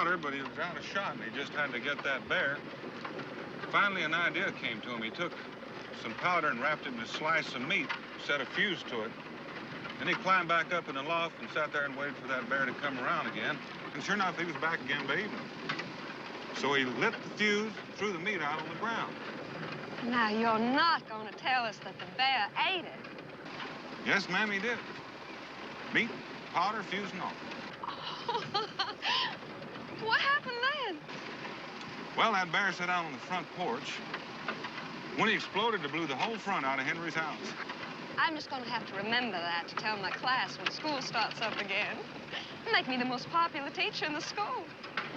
powder, but he was out of shot, and he just had to get that bear. Finally, an idea came to him. He took some powder and wrapped it in a slice of meat, set a fuse to it. Then he climbed back up in the loft and sat there and waited for that bear to come around again. And sure enough, he was back again by evening. So he lit the fuse and threw the meat out on the ground. Now, you're not going to tell us that the bear ate it. Yes, ma'am, he did. Meat, powder, fuse, and all. What happened then? Well, that bear sat out on the front porch. When he exploded, it blew the whole front out of Henry's house. I'm just going to have to remember that to tell my class when school starts up again. Make me the most popular teacher in the school.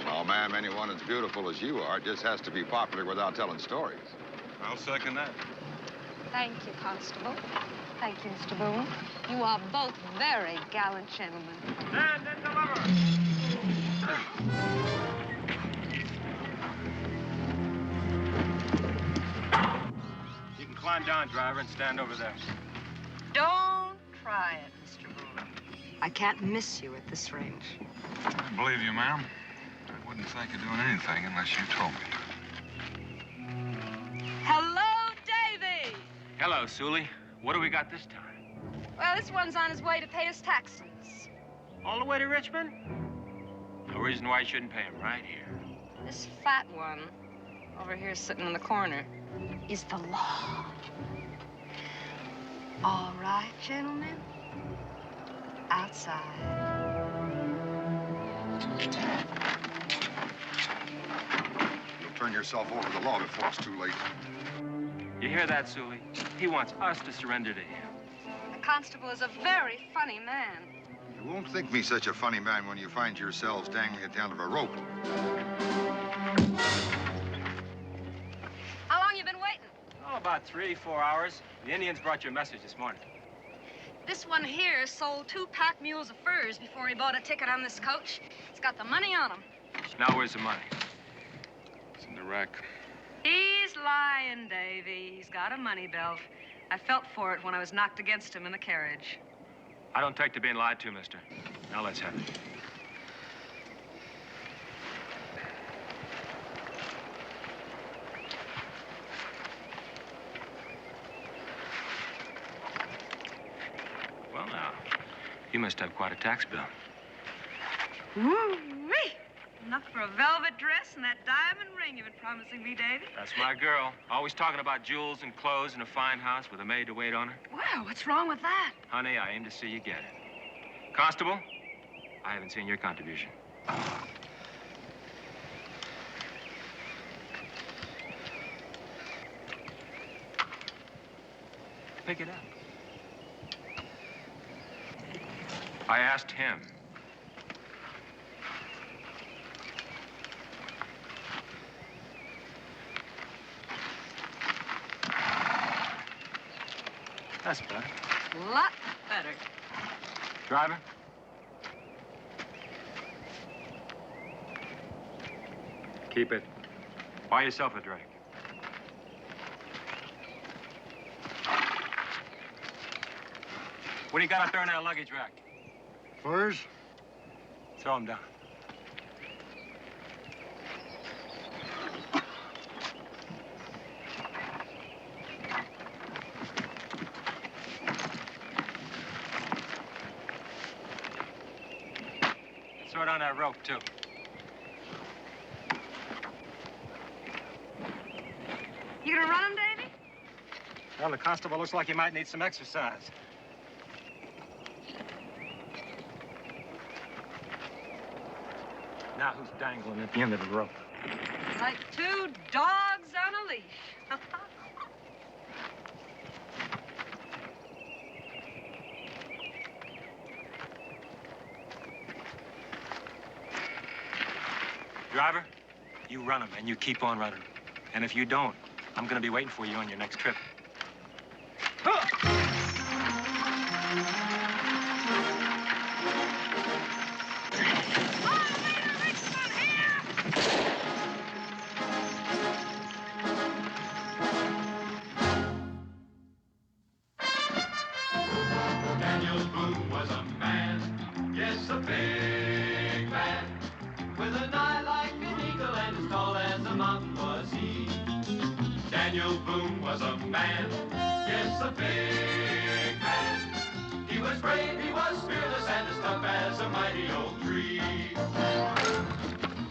Well, ma'am, anyone as beautiful as you are just has to be popular without telling stories. I'll second that. Thank you, Constable. Thank you, Mr. Boone. You are both very gallant gentlemen. Stand and deliver. You can climb down, driver, and stand over there. Don't try it, Mr. Boone. I can't miss you at this range. I believe you, ma'am. I wouldn't think of doing anything unless you told me to. Hello, Davy. Hello, Sully. What do we got this time? Well, this one's on his way to pay his taxes. All the way to Richmond? No reason why you shouldn't pay him right here. This fat one over here sitting in the corner is the law. All right, gentlemen. Outside. You'll turn yourself over to the law before it's too late. You hear that, Sully? He wants us to surrender to him. The constable is a very funny man. You won't think me such a funny man when you find yourselves dangling at the end of a rope. How long you been waiting? Oh, about 3, 4 hours. The Indians brought your message this morning. This one here sold 2 pack mules of furs before he bought a ticket on this coach. He's got the money on him. Now where's the money? It's in the wreck. He's lying, Davy. He's got a money belt. I felt for it when I was knocked against him in the carriage. I don't take to being lied to, mister. Now let's have it. Well, now, you must have quite a tax bill. Woo-wee! Enough for a velvet dress and that diamond ring you've been promising me, Davy. That's my girl. Always talking about jewels and clothes and a fine house with a maid to wait on her. Well, what's wrong with that? Honey, I aim to see you get it. Constable, I haven't seen your contribution. Pick it up. I asked him. That's better. A lot better. Driver? Keep it. Buy yourself a drink. What do you got up there in that luggage rack? Furs? Throw them down. Throw it on that rope, too. You gonna run him, Davy? Well, the constable looks like he might need some exercise. Now who's dangling at the end of the rope? Like 2 dogs on a leash. Driver, you run him, and you keep on running. And if you don't, I'm gonna be waiting for you on your next trip. Daniel Boone was a man, yes, a big man, with an eye Daniel Boone was a man, yes, a big man. He was brave, he was fearless, and as tough as a mighty old tree.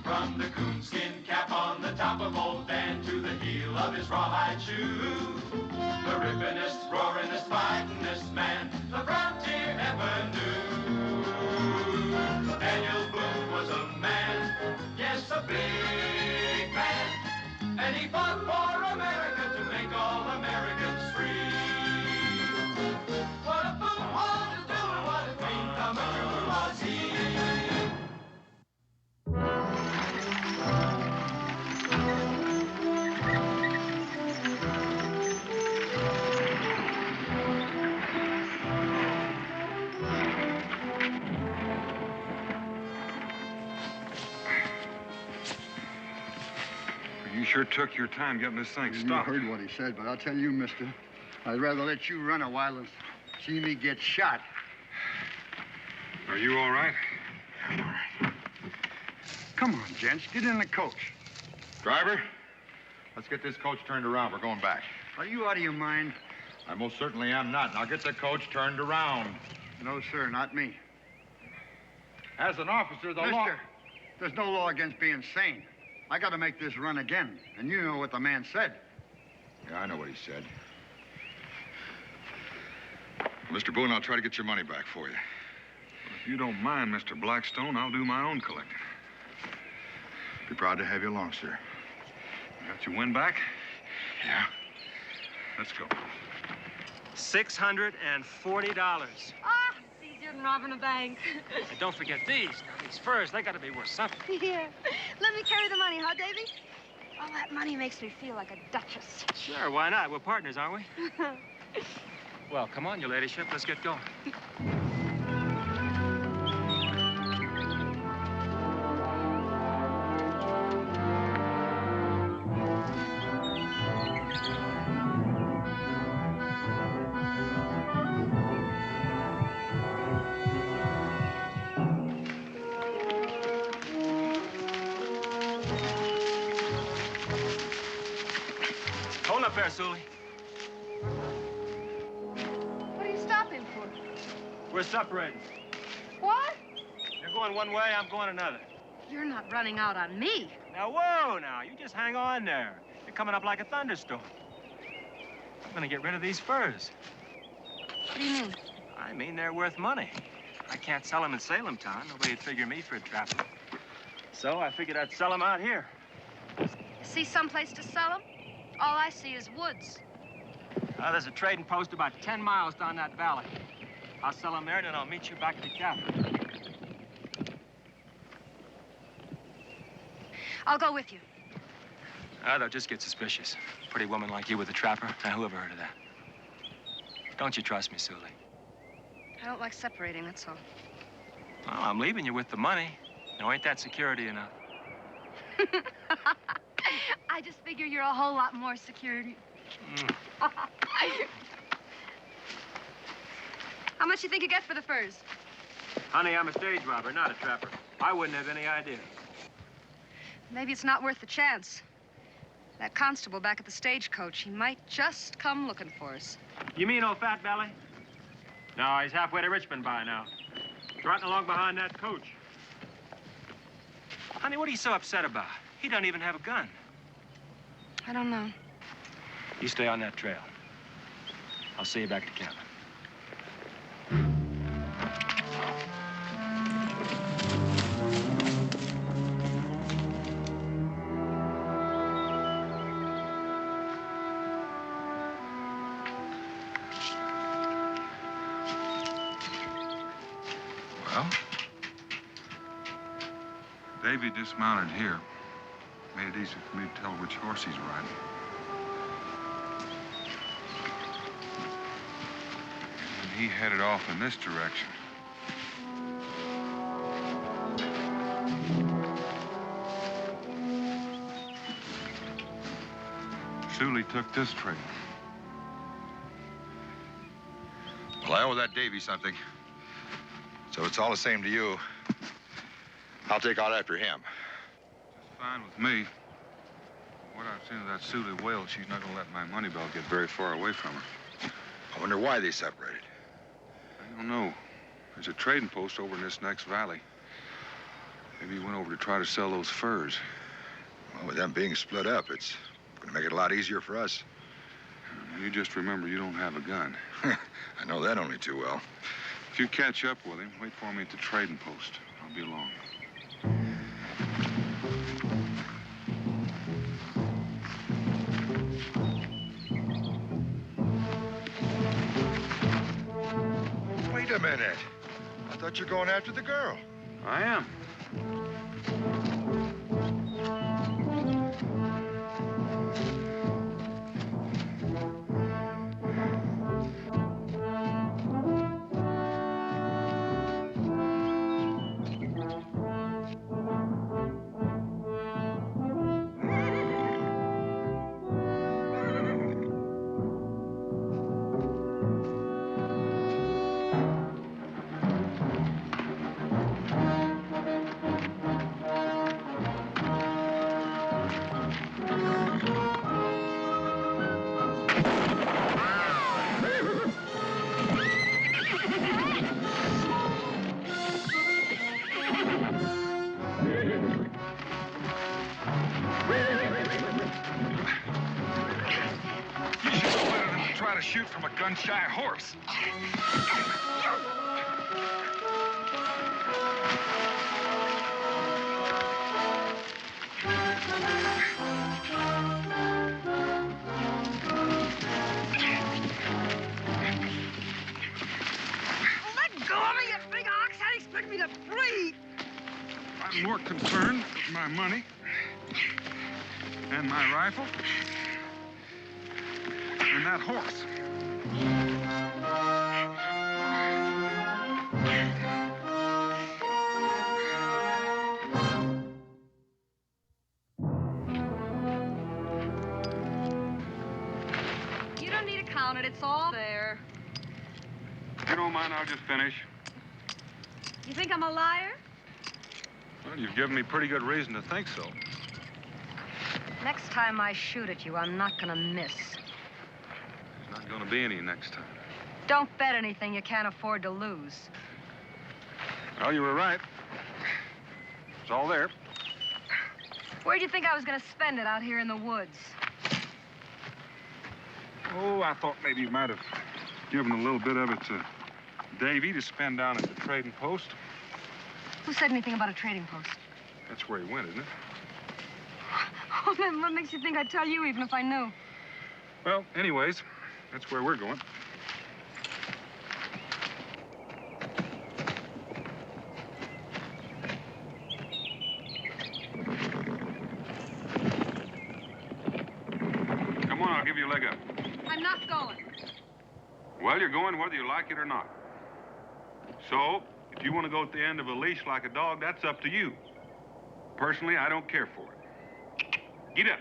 From the coonskin cap on the top of old Dan to the heel of his rawhide shoe, the rippinest, roaringest, fightingest man the frontier ever knew. Daniel Boone was a man, yes, a big man, and he fought for America to make all Americans free. What a Boone wanted to do and what a dream come true was he. You sure took your time getting this thing stopped. You heard what he said, but I'll tell you, mister, I'd rather let you run a while than see me get shot. Are you all right? I'm all right. Come on, gents, get in the coach. Driver, let's get this coach turned around. We're going back. Are you out of your mind? I most certainly am not. Now get the coach turned around. No, sir, not me. As an officer, the law... Mister, there's no law against being sane. I got to make this run again, and you know what the man said. Yeah, I know what he said. Mr. Boone, I'll try to get your money back for you. Well, if you don't mind, Mr. Blackstone, I'll do my own collecting. Be proud to have you along, sir. Got your win back? Yeah. Let's go. $640. Ah, it's easier than robbing a bank. And don't forget these. Now, these furs, they gotta be worth something. Yeah. Let me carry the money, huh, Davy? All that money makes me feel like a duchess. Sure, why not? We're partners, aren't we? Well, come on, your ladyship. Let's get going. Hold up there, Sully. What are you stopping for? We're separating. What? You're going one way, I'm going another. You're not running out on me. Now, whoa, now. You just hang on there. You're coming up like a thunderstorm. I'm gonna get rid of these furs. What do you mean? I mean, they're worth money. I can't sell them in Salem Town. Nobody'd figure me for a trapper. So I figured I'd sell them out here. See someplace to sell them? All I see is woods. There's a trading post about 10 miles down that valley. I'll sell them there, and then I'll meet you back at the cabin. I'll go with you. They'll just get suspicious. Pretty woman like you with a trapper. Now, who ever heard of that? Don't you trust me, Sully? I don't like separating, that's all. Well, I'm leaving you with the money. Now, ain't that security enough? I just figure you're a whole lot more security. How much you think you get for the furs? Honey, I'm a stage robber, not a trapper. I wouldn't have any idea. Maybe it's not worth the chance. That constable back at the stagecoach, he might just come looking for us. You mean old Fat Belly? No, he's halfway to Richmond by now. Trotting along behind that coach. Honey, what are you so upset about? He don't even have a gun. I don't know. You stay on that trail. I'll see you back at the cabin. Well, Davy dismounted here. Made it easy for me to tell which horse he's riding. And he headed off in this direction. Sully took this trail. Well, I owe that Davy something. So it's all the same to you. I'll take out after him. Fine with me. What I It's into that suited whale. She's not going to let my money belt get very far away from her. I wonder why they separated. I don't know. There's a trading post over in this next valley. Maybe he went over to try to sell those furs. Well, with them being split up, it's going to make it a lot easier for us. You just remember you don't have a gun. I know that only too well. If you catch up with him, wait for me at the trading post. I'll be along. Wait a minute. I thought you were going after the girl. I am. To shoot from a gun-shy horse. Let go of me, you big ox! How do you expect me to breathe? I'm more concerned with my money and my rifle and that horse. You don't need to count it. It's all there. If you don't mind, I'll just finish. You think I'm a liar? Well, you've given me pretty good reason to think so. Next time I shoot at you, I'm not gonna miss. There's not going to be any next time. Don't bet anything you can't afford to lose. Well, you were right. It's all there. Where'd you think I was gonna spend it out here in the woods? Oh, I thought maybe you might have given a little bit of it to Davy to spend down at the trading post. Who said anything about a trading post? That's where he went, isn't it? Oh, then what makes you think I'd tell you even if I knew? Well, anyways, that's where we're going. Come on, I'll give you a leg up. I'm not going. Well, you're going whether you like it or not. So, if you want to go at the end of a leash like a dog, that's up to you. Personally, I don't care for it. Get up.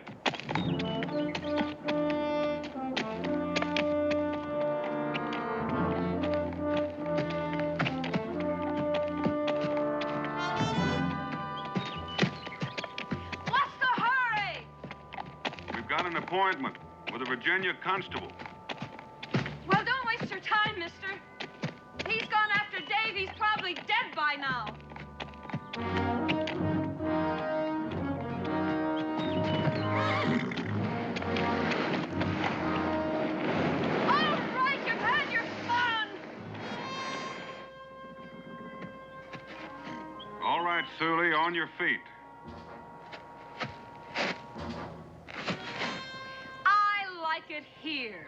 What's the hurry? We've got an appointment with a Virginia constable. Well, don't waste your time, mister. He's gone after Dave. He's probably dead by now. All right, you've had your fun. All right, Sully, on your feet. I like it here.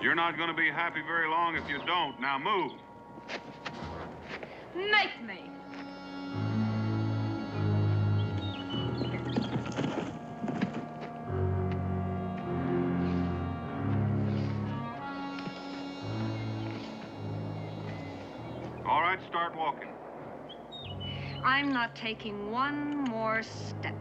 You're not going to be happy very long if you don't. Now move. Make me. All right, start walking. I'm not taking one more step.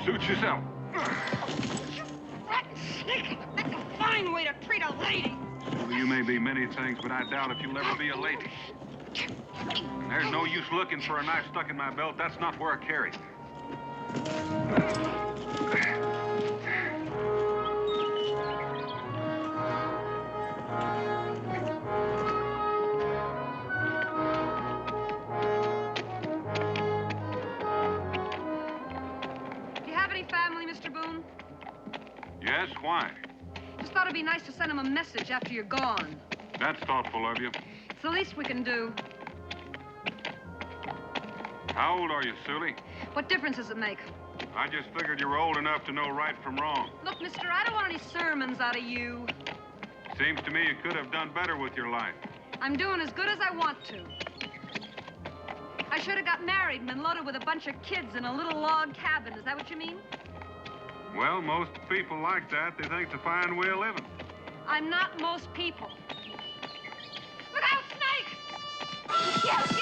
Suit yourself. You rotten snake! That's a fine way to treat a lady. Well, you may be many things, but I doubt if you'll ever be a lady. And there's no use looking for a knife stuck in my belt. That's not where I carry it. Yes, why? Just thought it'd be nice to send him a message after you're gone. That's thoughtful of you. It's the least we can do. How old are you, Sully? What difference does it make? I just figured you were old enough to know right from wrong. Look, mister, I don't want any sermons out of you. Seems to me you could have done better with your life. I'm doing as good as I want to. I should have got married and been loaded with a bunch of kids in a little log cabin. Is that what you mean? Well, most people like that. They think it's a fine way of living. I'm not most people. Look out, Snake! Get!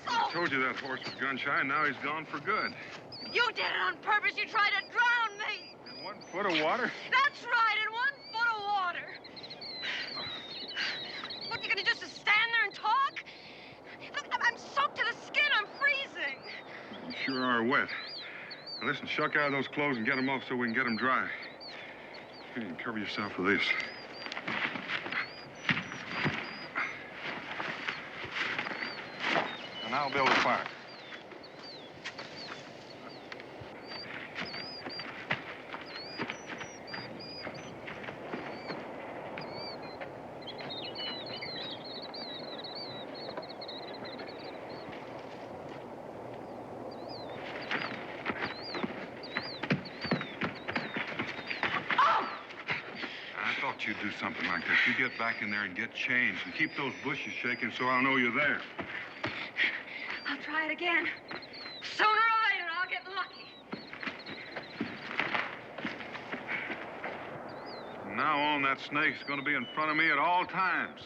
I told you that horse was gun-shy, and now he's gone for good. You did it on purpose. You tried to drown me. In 1 foot of water? That's right, in 1 foot of water. What, you gonna just stand there and talk? Look, I'm soaked to the skin. I'm freezing. You sure are wet. Now listen, shuck out of those clothes and get them off so we can get them dry. Here, you can cover yourself with this. And I'll build a fire. You do something like this. You get back in there and get changed and keep those bushes shaking so I'll know you're there. I'll try it again. Sooner or later, I'll get lucky. From now on, that snake's going to be in front of me at all times.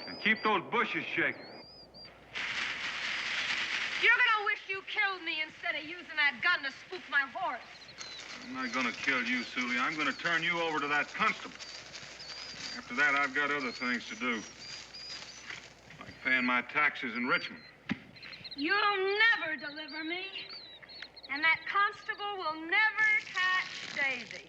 And keep those bushes shaking. You're gonna wish you killed me instead of using that gun to spook my horse. I'm not going to kill you, Sully. I'm going to turn you over to that constable. After that, I've got other things to do. Like paying my taxes in Richmond. You'll never deliver me. And that constable will never catch Daisy.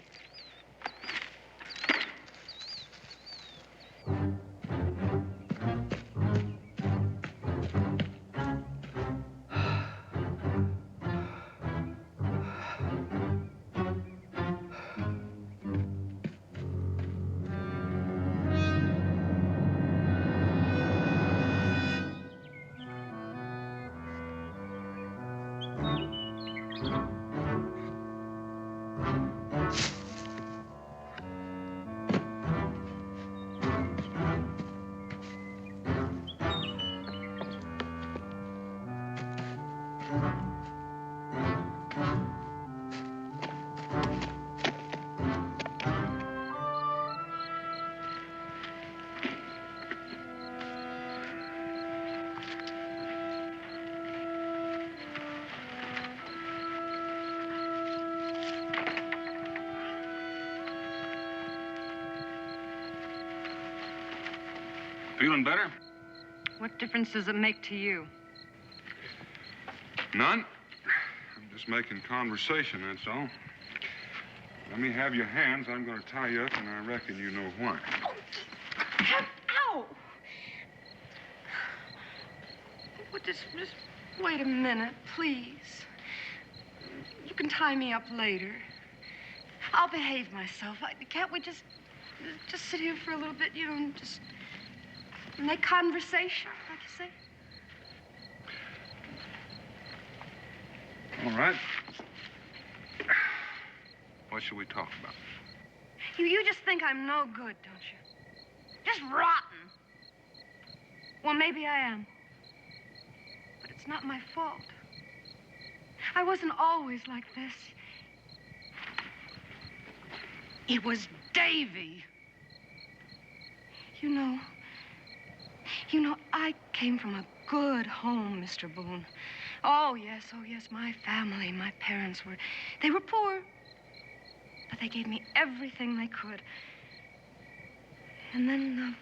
Feeling better? What difference does it make to you? None. I'm just making conversation, that's all. Let me have your hands. I'm going to tie you up, and I reckon you know why. Ow! Well, just wait a minute, please. You can tie me up later. I'll behave myself. Can't we just sit here for a little bit, you know, and just make conversation, like you say? All right. What should we talk about? You just think I'm no good, don't you? Just rotten. Well, maybe I am. But it's not my fault. I wasn't always like this. It was Davy. You know, You know, I came from a good home, Mr. Boone. Oh, yes, my family, my parents they were poor. But they gave me everything they could. And then,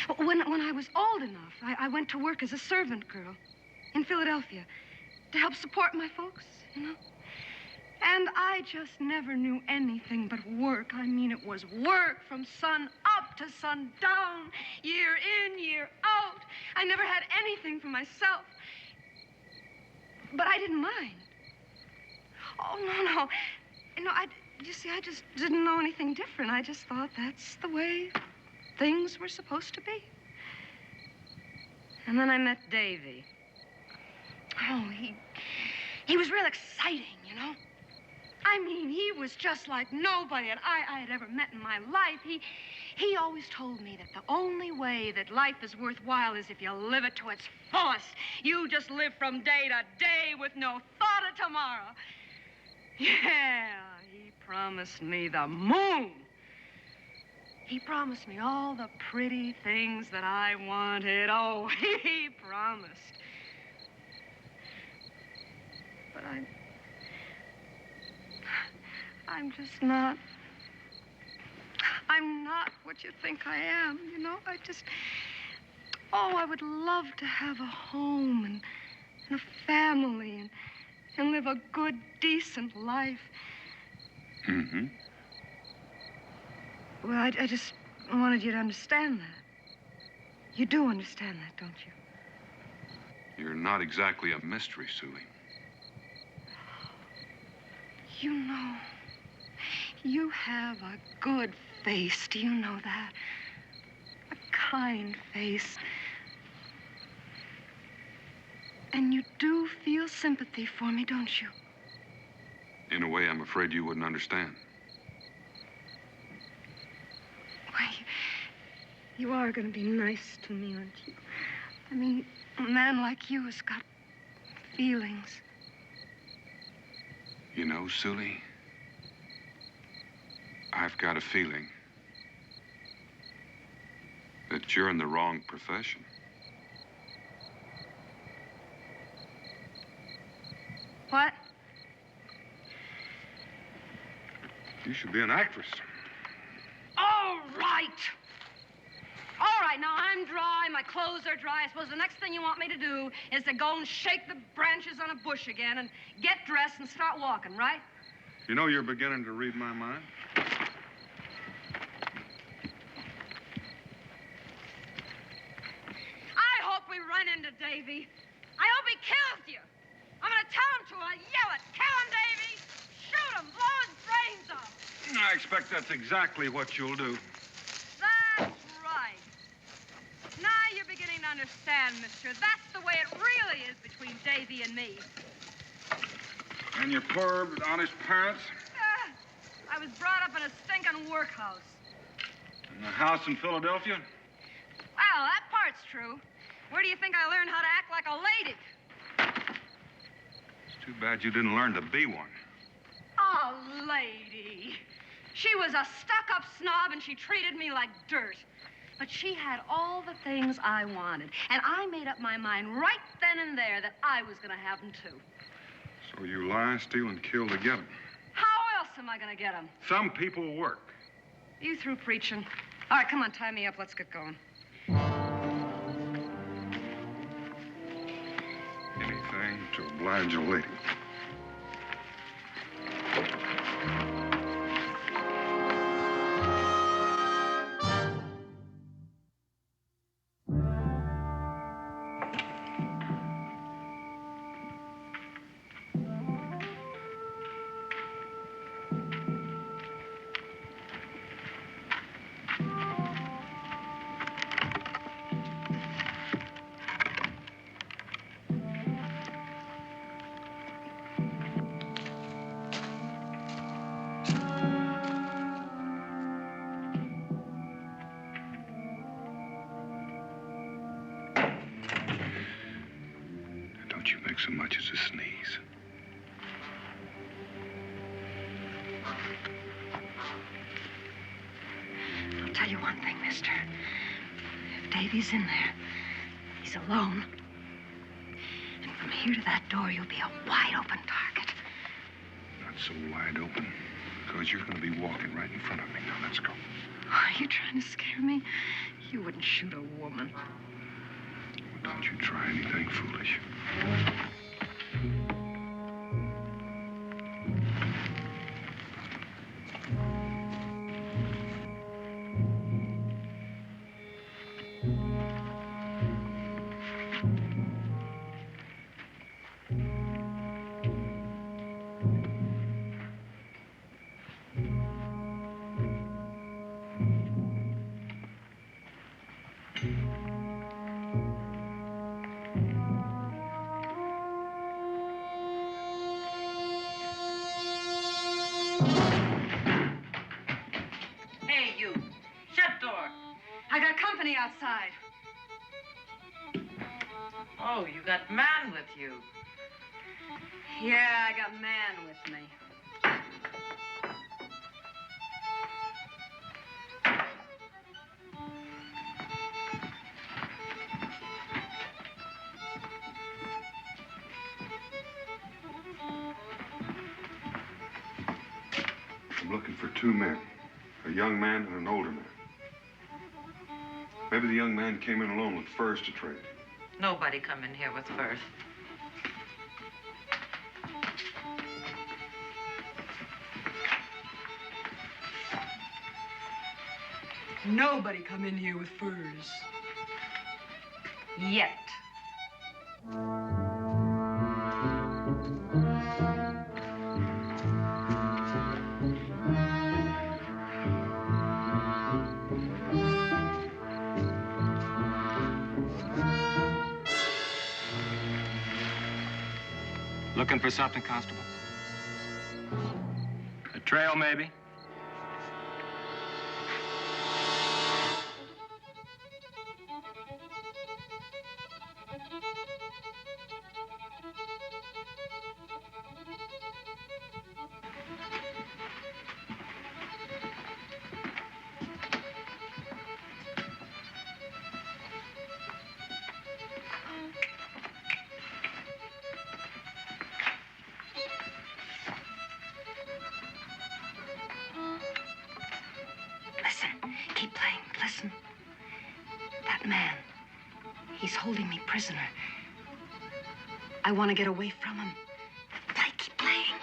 when I was old enough, I went to work as a servant girl in Philadelphia to help support my folks, you know. And I just never knew anything but work. I mean, it was work from sun up to sundown, year in, year out. I never had anything for myself. But I didn't mind. Oh, no. No, you see, I just didn't know anything different. I just thought that's the way things were supposed to be. And then I met Davy. Oh, he was real exciting, you know. I mean, he was just like nobody that I had ever met in my life. He always told me that the only way that life is worthwhile is if you live it to its fullest. You just live from day to day with no thought of tomorrow. Yeah, he promised me the moon. He promised me all the pretty things that I wanted. Oh, he promised. But I'm just not. I'm not what you think I am, you know? I would love to have a home and a family and live a good, decent life. Mm-hmm. Well, I just wanted you to understand that. You do understand that, don't you? You're not exactly a mystery, Sulie. You know, you have a good face. Do you know that? A kind face. And you do feel sympathy for me, don't you? In a way, I'm afraid you wouldn't understand. Why, you are going to be nice to me, aren't you? I mean, a man like you has got feelings. You know, Sulie, I've got a feeling that you're in the wrong profession. What? You should be an actress. All right. All right, now I'm dry, my clothes are dry. I suppose the next thing you want me to do is to go and shake the branches on a bush again and get dressed and start walking, right? You know, you're beginning to read my mind. I hope we run into Davy. I hope he kills you. I'm going to tell him to. I'll yell it. Kill him, Davy. Shoot him. Blow his brains out. I expect that's exactly what you'll do. That's right. Now you're beginning to understand, mister. That's the way it really is between Davy and me. And your poor, honest parents? I was brought up in a stinking workhouse. In a house in Philadelphia? Well, that part's true. Where do you think I learned how to act like a lady? It's too bad you didn't learn to be one. A lady. She was a stuck-up snob, and she treated me like dirt. But she had all the things I wanted, and I made up my mind right then and there that I was going to have them, too. So you lie, steal, and kill to get them. How else am I going to get them? Some people work. You through preaching? All right, come on, tie me up. Let's get going. Anything to oblige a lady. So much as a sneeze. tell you one thing, mister. If Davy's in there, he's alone. And from here to that door, you'll be a wide open target. Not so wide open, because you're going to be walking right in front of me. Now, let's go. Are you trying to scare me? You wouldn't shoot a woman. Well, don't you try anything foolish. Hey, you. Shut door. I got company outside. Oh, you got man with you. Yeah, I got man with me. I'm looking for two men, a young man and an older man. Maybe the young man came in alone with furs to trade. Nobody come in here with furs. Nobody come in here with furs. Yet. Looking for something, Constable? A trail, maybe? Listen, keep playing. Listen. That man, he's holding me prisoner. I want to get away from him. But I keep playing.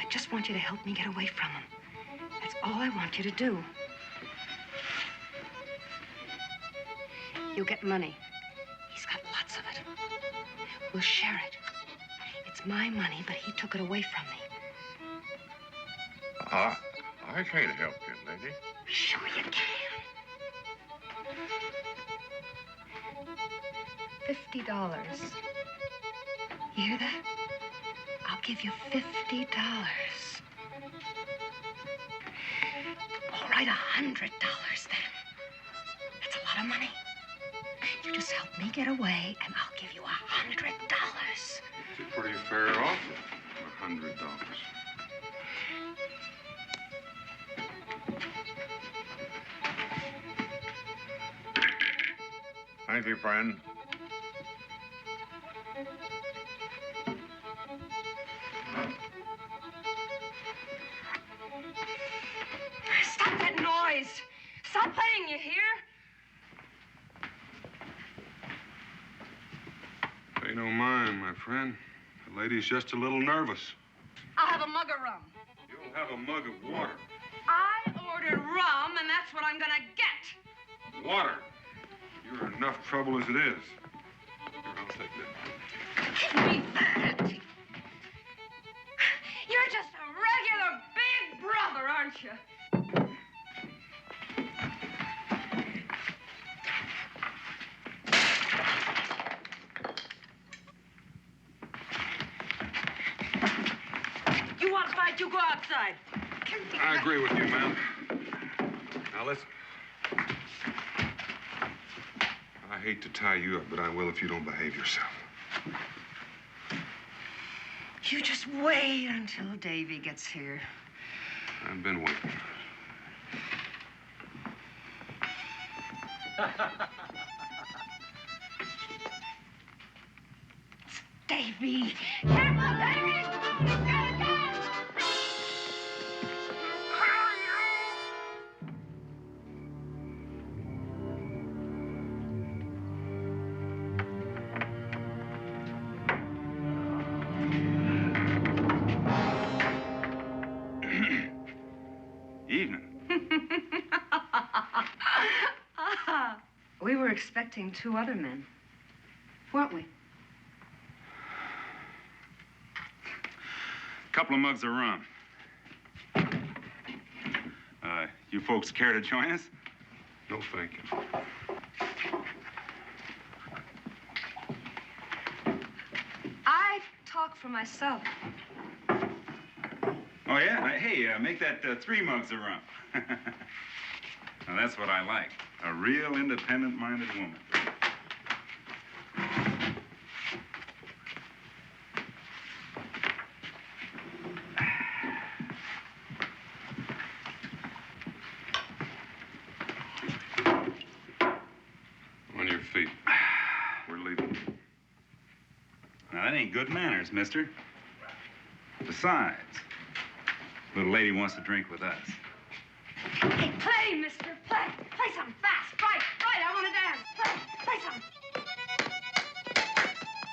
I just want you to help me get away from him. That's all I want you to do. You'll get money. He's got lots of it. We'll share it. It's my money, but he took it away from me. I can't help you, lady. Sure you can. $50. You hear that? I'll give you $50. All right, $100 then. That's a lot of money. You just help me get away, and I'll give you $100. It's a pretty fair offer, $100. Thank you, friend. Stop that noise. Stop playing, you hear? Pay no mind, my friend. The lady's just a little nervous. I'll have a mug of rum. You'll have a mug of water. I ordered rum, and that's what I'm gonna get. Water? You're in enough trouble as it is. Here, I'll take this. Give me that. You're just a regular big brother, aren't you? You want to fight, you go outside. I agree with you, ma'am. Now, listen. I hate to tie you up, but I will if you don't behave yourself. You just wait until Davy gets here. I've been waiting. Davy! Careful, Davy! He's got a gun! Evening. We were expecting 2 other men, weren't we? Couple of mugs of rum. You folks care to join us? No, thank you. I talk for myself. Oh, yeah? Hey, make that 3 mugs of rum. Now, that's what I like. A real independent-minded woman. On your feet. We're leaving. Now, that ain't good manners, mister. Besides, little lady wants to drink with us. Hey, play, mister, play. Play something fast. Right, I want to dance. Play something.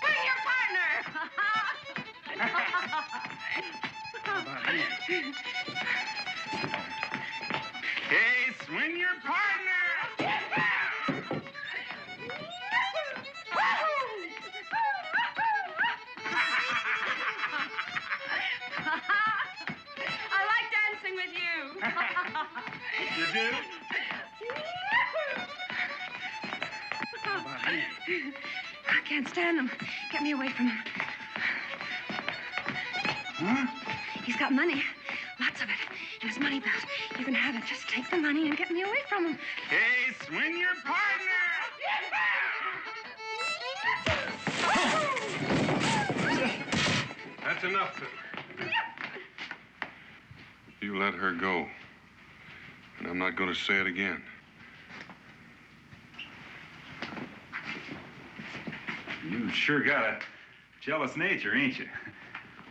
Bring your partner. Hey, swing your partner! I like dancing with you. You do? I can't stand him. Get me away from him. Huh? He's got money. Lots of it. In his money belt. You can have it. Just take the money and get me away from him. Hey, swing your partner! That's enough, Phil. You let her go. And I'm not going to say it again. You sure got a jealous nature, ain't you?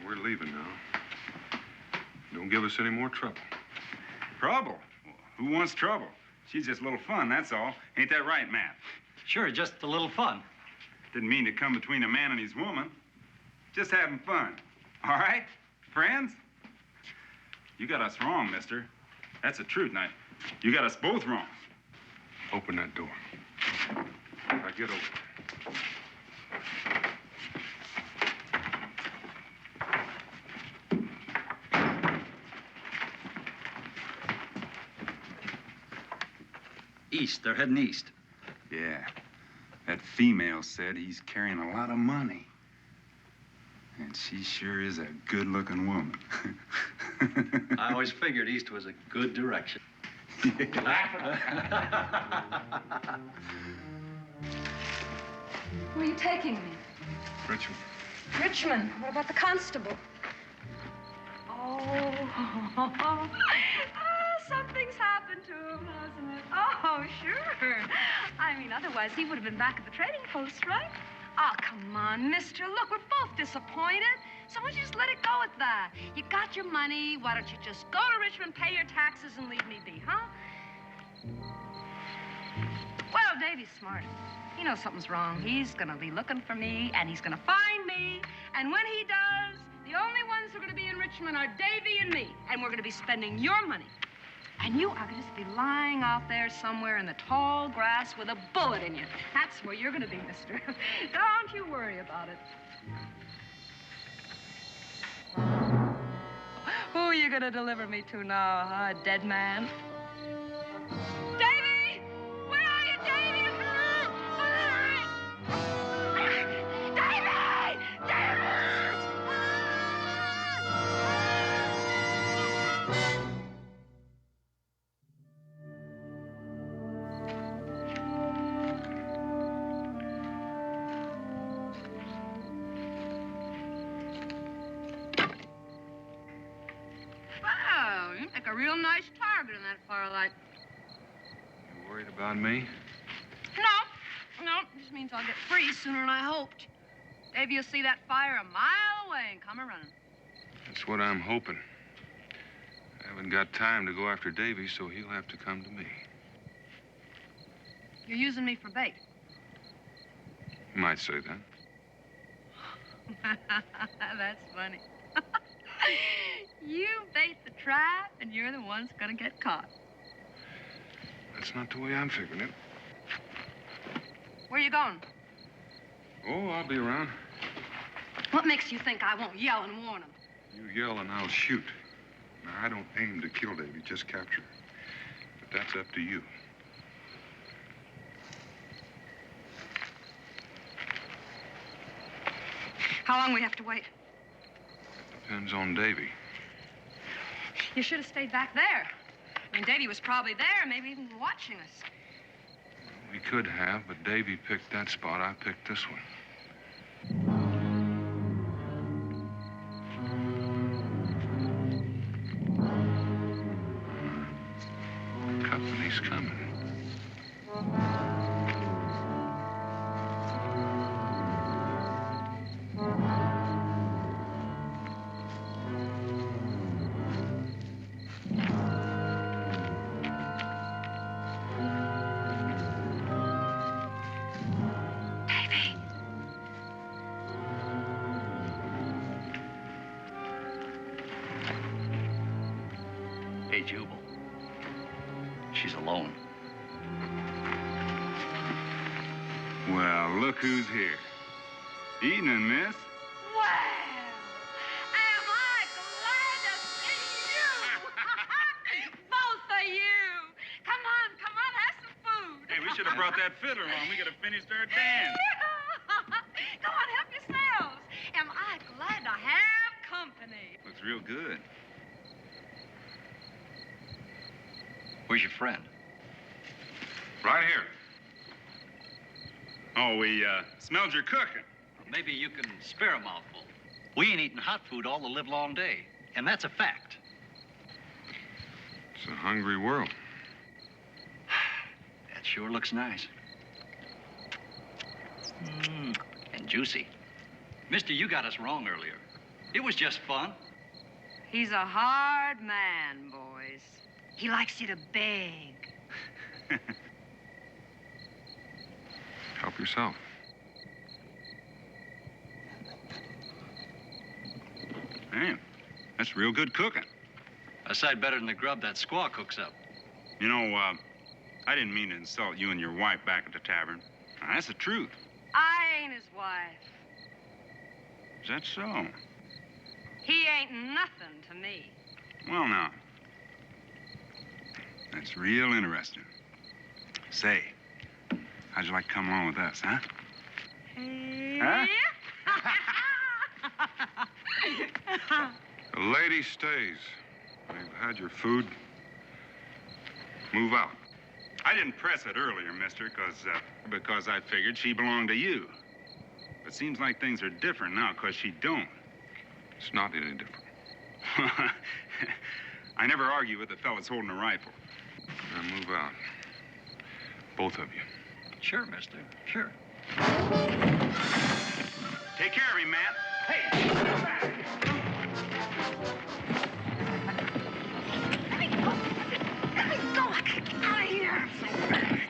We're leaving now. Don't give us any more trouble. Trouble? Who wants trouble? She's just a little fun, that's all. Ain't that right, Matt? Sure, just a little fun. Didn't mean to come between a man and his woman. Just having fun. All right? Friends? You got us wrong, mister. That's the truth. Now, you got us both wrong. Open that door. Now get over. East, they're heading east. Yeah. That female said he's carrying a lot of money. And she sure is a good-looking woman. I always figured east was a good direction. Where are you taking me? Richard. Richmond. What about the constable? Oh, something's happened to him, hasn't it? Oh, sure. I mean, otherwise he would have been back at the trading post, right? Oh, come on, mister. Look, we're both disappointed. So why don't you just let it go at that? You got your money. Why don't you just go to Richmond, pay your taxes, and leave me be, huh? Well, Davy's smart. He knows something's wrong. He's gonna be looking for me, and he's gonna find me. And when he does, the only ones who are gonna be in Richmond are Davy and me. And we're gonna be spending your money. And you are gonna just be lying out there somewhere in the tall grass with a bullet in you. That's where you're gonna be, mister. Don't you worry about it. Who are you gonna deliver me to now, huh? A dead man? Davy! Where are you, Davy? Davy! Davy! Wow, you Make a real nice target in that firelight. You worried about me? No, just means I'll get free sooner than I hoped. Davy will see that fire a mile away and come a-running. That's what I'm hoping. I haven't got time to go after Davy, so he'll have to come to me. You're using me for bait. You might say that. That's funny. You bait the trap, and you're the one's gonna get caught. That's not the way I'm figuring it. Where you going? Oh, I'll be around. What makes you think I won't yell and warn him? You yell and I'll shoot. Now, I don't aim to kill Davy, just capture him. But that's up to you. How long we have to wait? Depends on Davy. You should have stayed back there. I mean, Davy was probably there, maybe even watching us. We could have, but Davy picked that spot. I picked this one. Company's coming. Hey, Jubal. She's alone. Well, look who's here. Evening, miss. Well, am I glad to see you! Both of you! Come on, have some food. Hey, we should have brought that fiddler along. We could have finished our dance. Go on, help yourselves. Am I glad to have company? Looks real good. Where's your friend? Right here. Oh, we smelled your cooking. Maybe you can spare a mouthful. We ain't eaten hot food all the livelong day, and that's a fact. It's a hungry world. That sure looks nice. And juicy. Mister, you got us wrong earlier. It was just fun. He's a hard man, boys. He likes you to beg. Help yourself. Man, that's real good cooking. A sight better than the grub that squaw cooks up. You know, I didn't mean to insult you and your wife back at the tavern. Now, that's the truth. I ain't his wife. Is that so? He ain't nothing to me. Well, now. That's real interesting. Say, how'd you like to come along with us, huh? Huh? The lady stays. You've had your food. Move out. I didn't press it earlier, mister, because I figured she belonged to you. But seems like things are different now, because she don't. It's not any different. I never argue with the fellas holding a rifle. Now move out. Both of you. Sure, mister. Sure. Take care of me, Matt. Hey! Let me go. I gotta get out of here.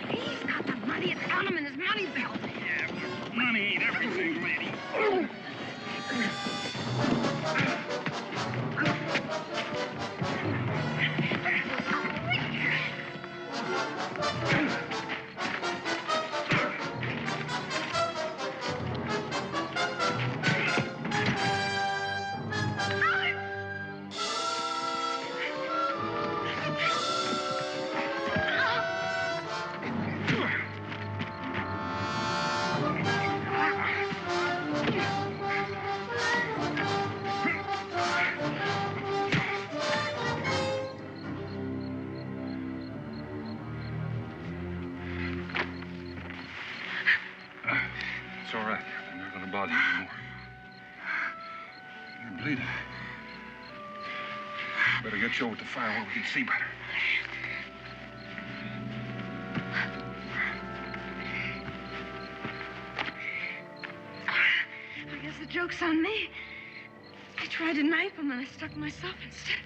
He's got the money. It's on him in his money belt. Yeah, money ain't everything, lady. get you over to the fire where we can see better. I guess the joke's on me. I tried to knife him and I stuck myself instead.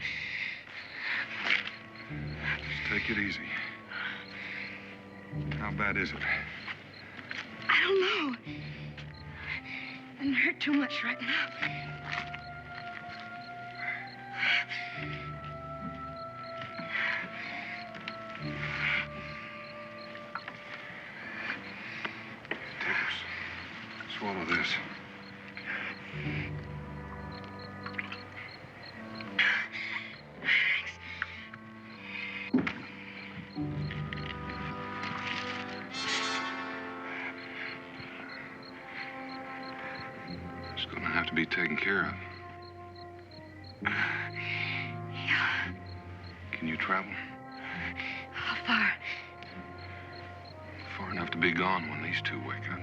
Just take it easy. How bad is it? I don't know. Doesn't hurt too much right now. Tickers. Swallow this. It's gonna have to be taken care of. Yeah. Can you travel? How far? Far enough to be gone when these two wake up.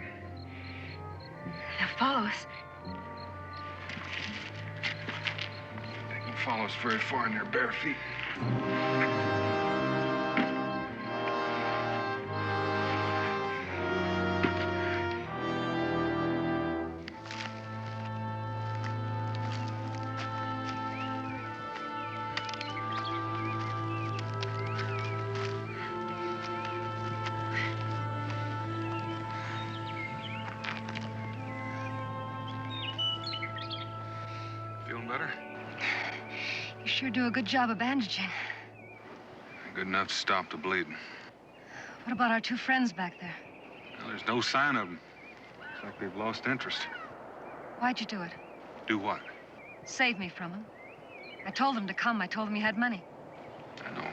They'll follow us. They can follow us very far in their bare feet. Feeling better? You sure do a good job of bandaging. Good enough to stop the bleeding. What about our two friends back there? Well, there's no sign of them. Looks like they've lost interest. Why'd you do it? Do what? Save me from them. I told them to come. I told them you had money. I know.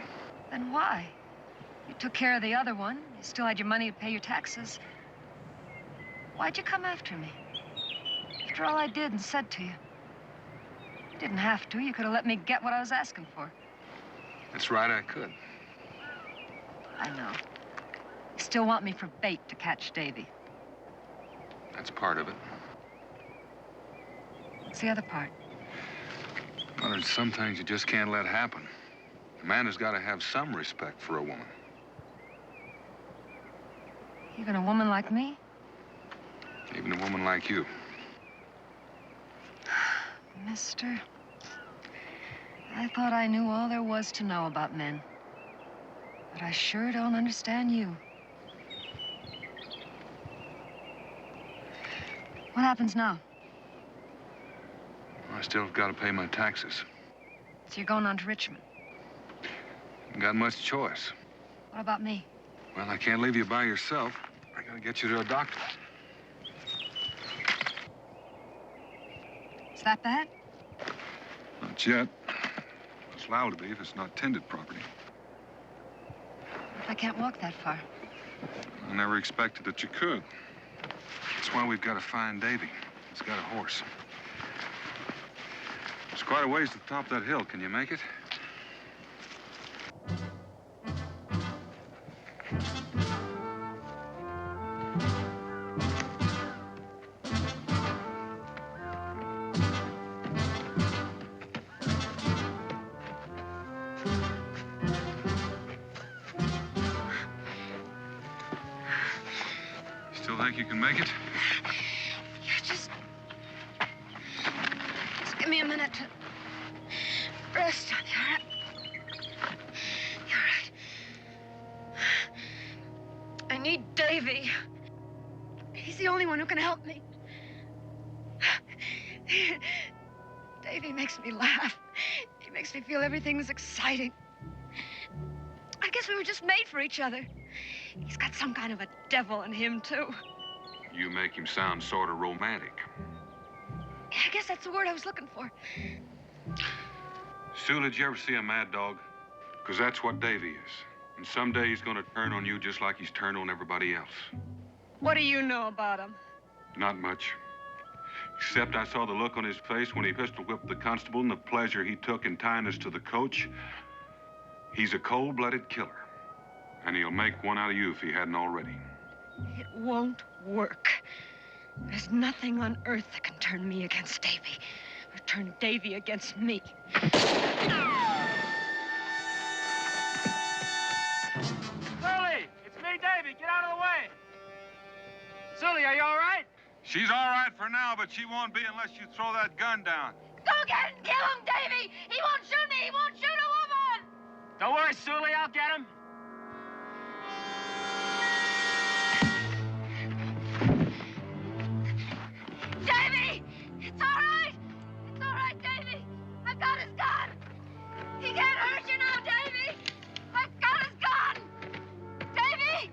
Then why? You took care of the other one. You still had your money to pay your taxes. Why'd you come after me? After all I did and said to you. You didn't have to. You could have let me get what I was asking for. That's right, I could. I know. You still want me for bait to catch Davy. That's part of it. What's the other part? Well, there's some things you just can't let happen. A man has got to have some respect for a woman. Even a woman like me? Even a woman like you. Mister, I thought I knew all there was to know about men. But I sure don't understand you. What happens now? I still got to pay my taxes. So you're going on to Richmond. Haven't got much choice. What about me? Well, I can't leave you by yourself. I got to get you to a doctor. Is that bad? Not yet. It's liable to be if it's not tended properly. What if I can't walk that far? I never expected that you could. That's why we've got to find Davy. He's got a horse. It's quite a ways to the top of that hill. Can you make it? Still think you can make it? Yeah, just give me a minute to rest on you, all right? You're right. I need Davy. He's the only one who can help me. Davy makes me laugh. He makes me feel everything's exciting. I guess we were just made for each other. He's got some kind of a devil in him, too. You make him sound sort of romantic. I guess that's the word I was looking for. Sue, did you ever see a mad dog? Because that's what Davy is. And someday he's going to turn on you just like he's turned on everybody else. What do you know about him? Not much. Except I saw the look on his face when he pistol whipped the constable and the pleasure he took in tying us to the coach. He's a cold-blooded killer. And he'll make one out of you if he hadn't already. It won't work. There's nothing on earth that can turn me against Davy, or turn Davy against me. are you all right? She's all right for now, but she won't be unless you throw that gun down. Go get and kill him, Davy! He won't shoot me! He won't shoot a woman! Don't worry, Sully, I'll get him. Davy! It's all right! It's all right, Davy! I've got his gun! He can't hurt you now, Davy! I've got his gun! Davy!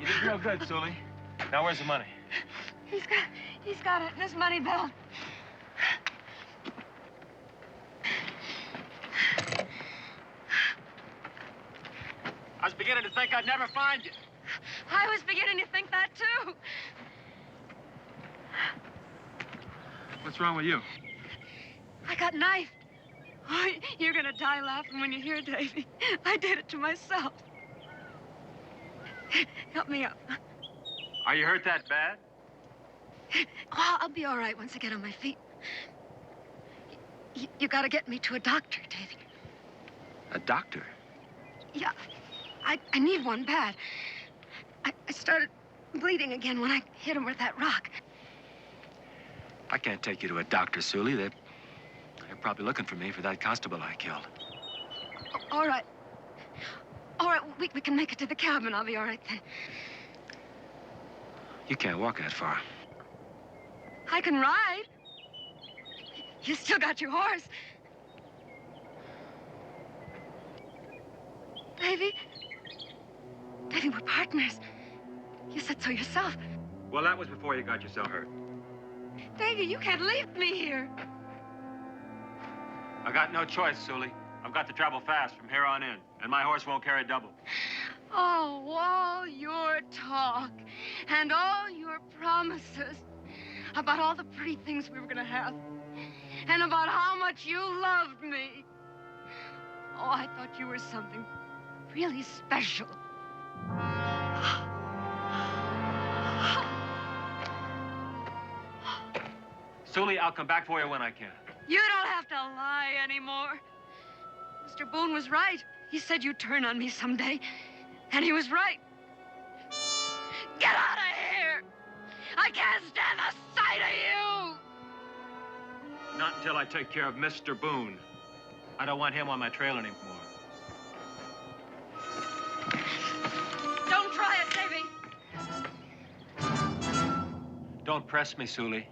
You did real good, Sully. Now, where's the money? He's got it in his money belt. I was beginning to think I'd never find you. I was beginning to think that, too. What's wrong with you? I got knifed. Oh, you're gonna die laughing when you hear, Davy. I did it to myself. Help me up. Are you hurt that bad? Oh, I'll be all right once I get on my feet. You gotta get me to a doctor, Davy. A doctor? Yeah, I need one bad. I started bleeding again when I hit him with that rock. I can't take you to a doctor, Sully. They're probably looking for me for that constable I killed. All right. All right, we can make it to the cabin. I'll be all right then. You can't walk that far. I can ride. You still got your horse. Davy? Davy, we're partners. You said so yourself. Well, that was before you got yourself hurt. Davy, you can't leave me here. I got no choice, Sully. I've got to travel fast from here on in, and my horse won't carry double. Oh, all your talk and all your promises about all the pretty things we were going to have and about how much you loved me. Oh, I thought you were something really special. Sully, I'll come back for you when I can. You don't have to lie anymore. Mr. Boone was right. He said you'd turn on me someday. And he was right. Get out of here! I can't stand the sight of you! Not until I take care of Mr. Boone. I don't want him on my trail anymore. Don't try it, Davy. Don't press me, Sully.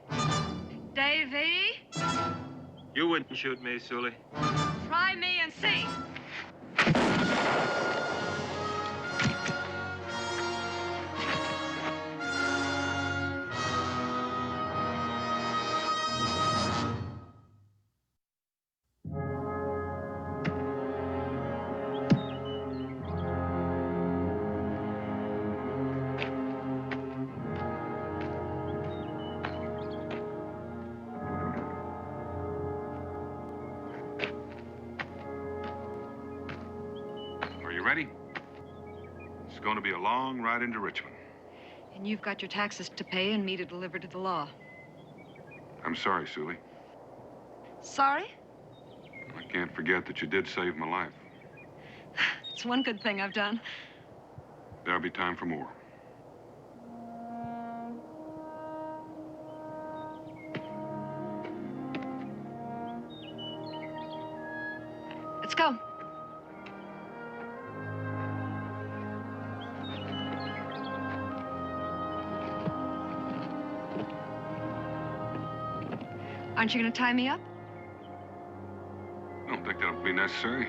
Davy, You wouldn't shoot me, Sully. try me and see. Ready? It's going to be a long ride into Richmond. And you've got your taxes to pay and me to deliver to the law. I'm sorry, Sully. Sorry? I can't forget that you did save my life. It's one good thing I've done. There'll be time for more. Let's go. Aren't you going to tie me up? Don't think that'll be necessary.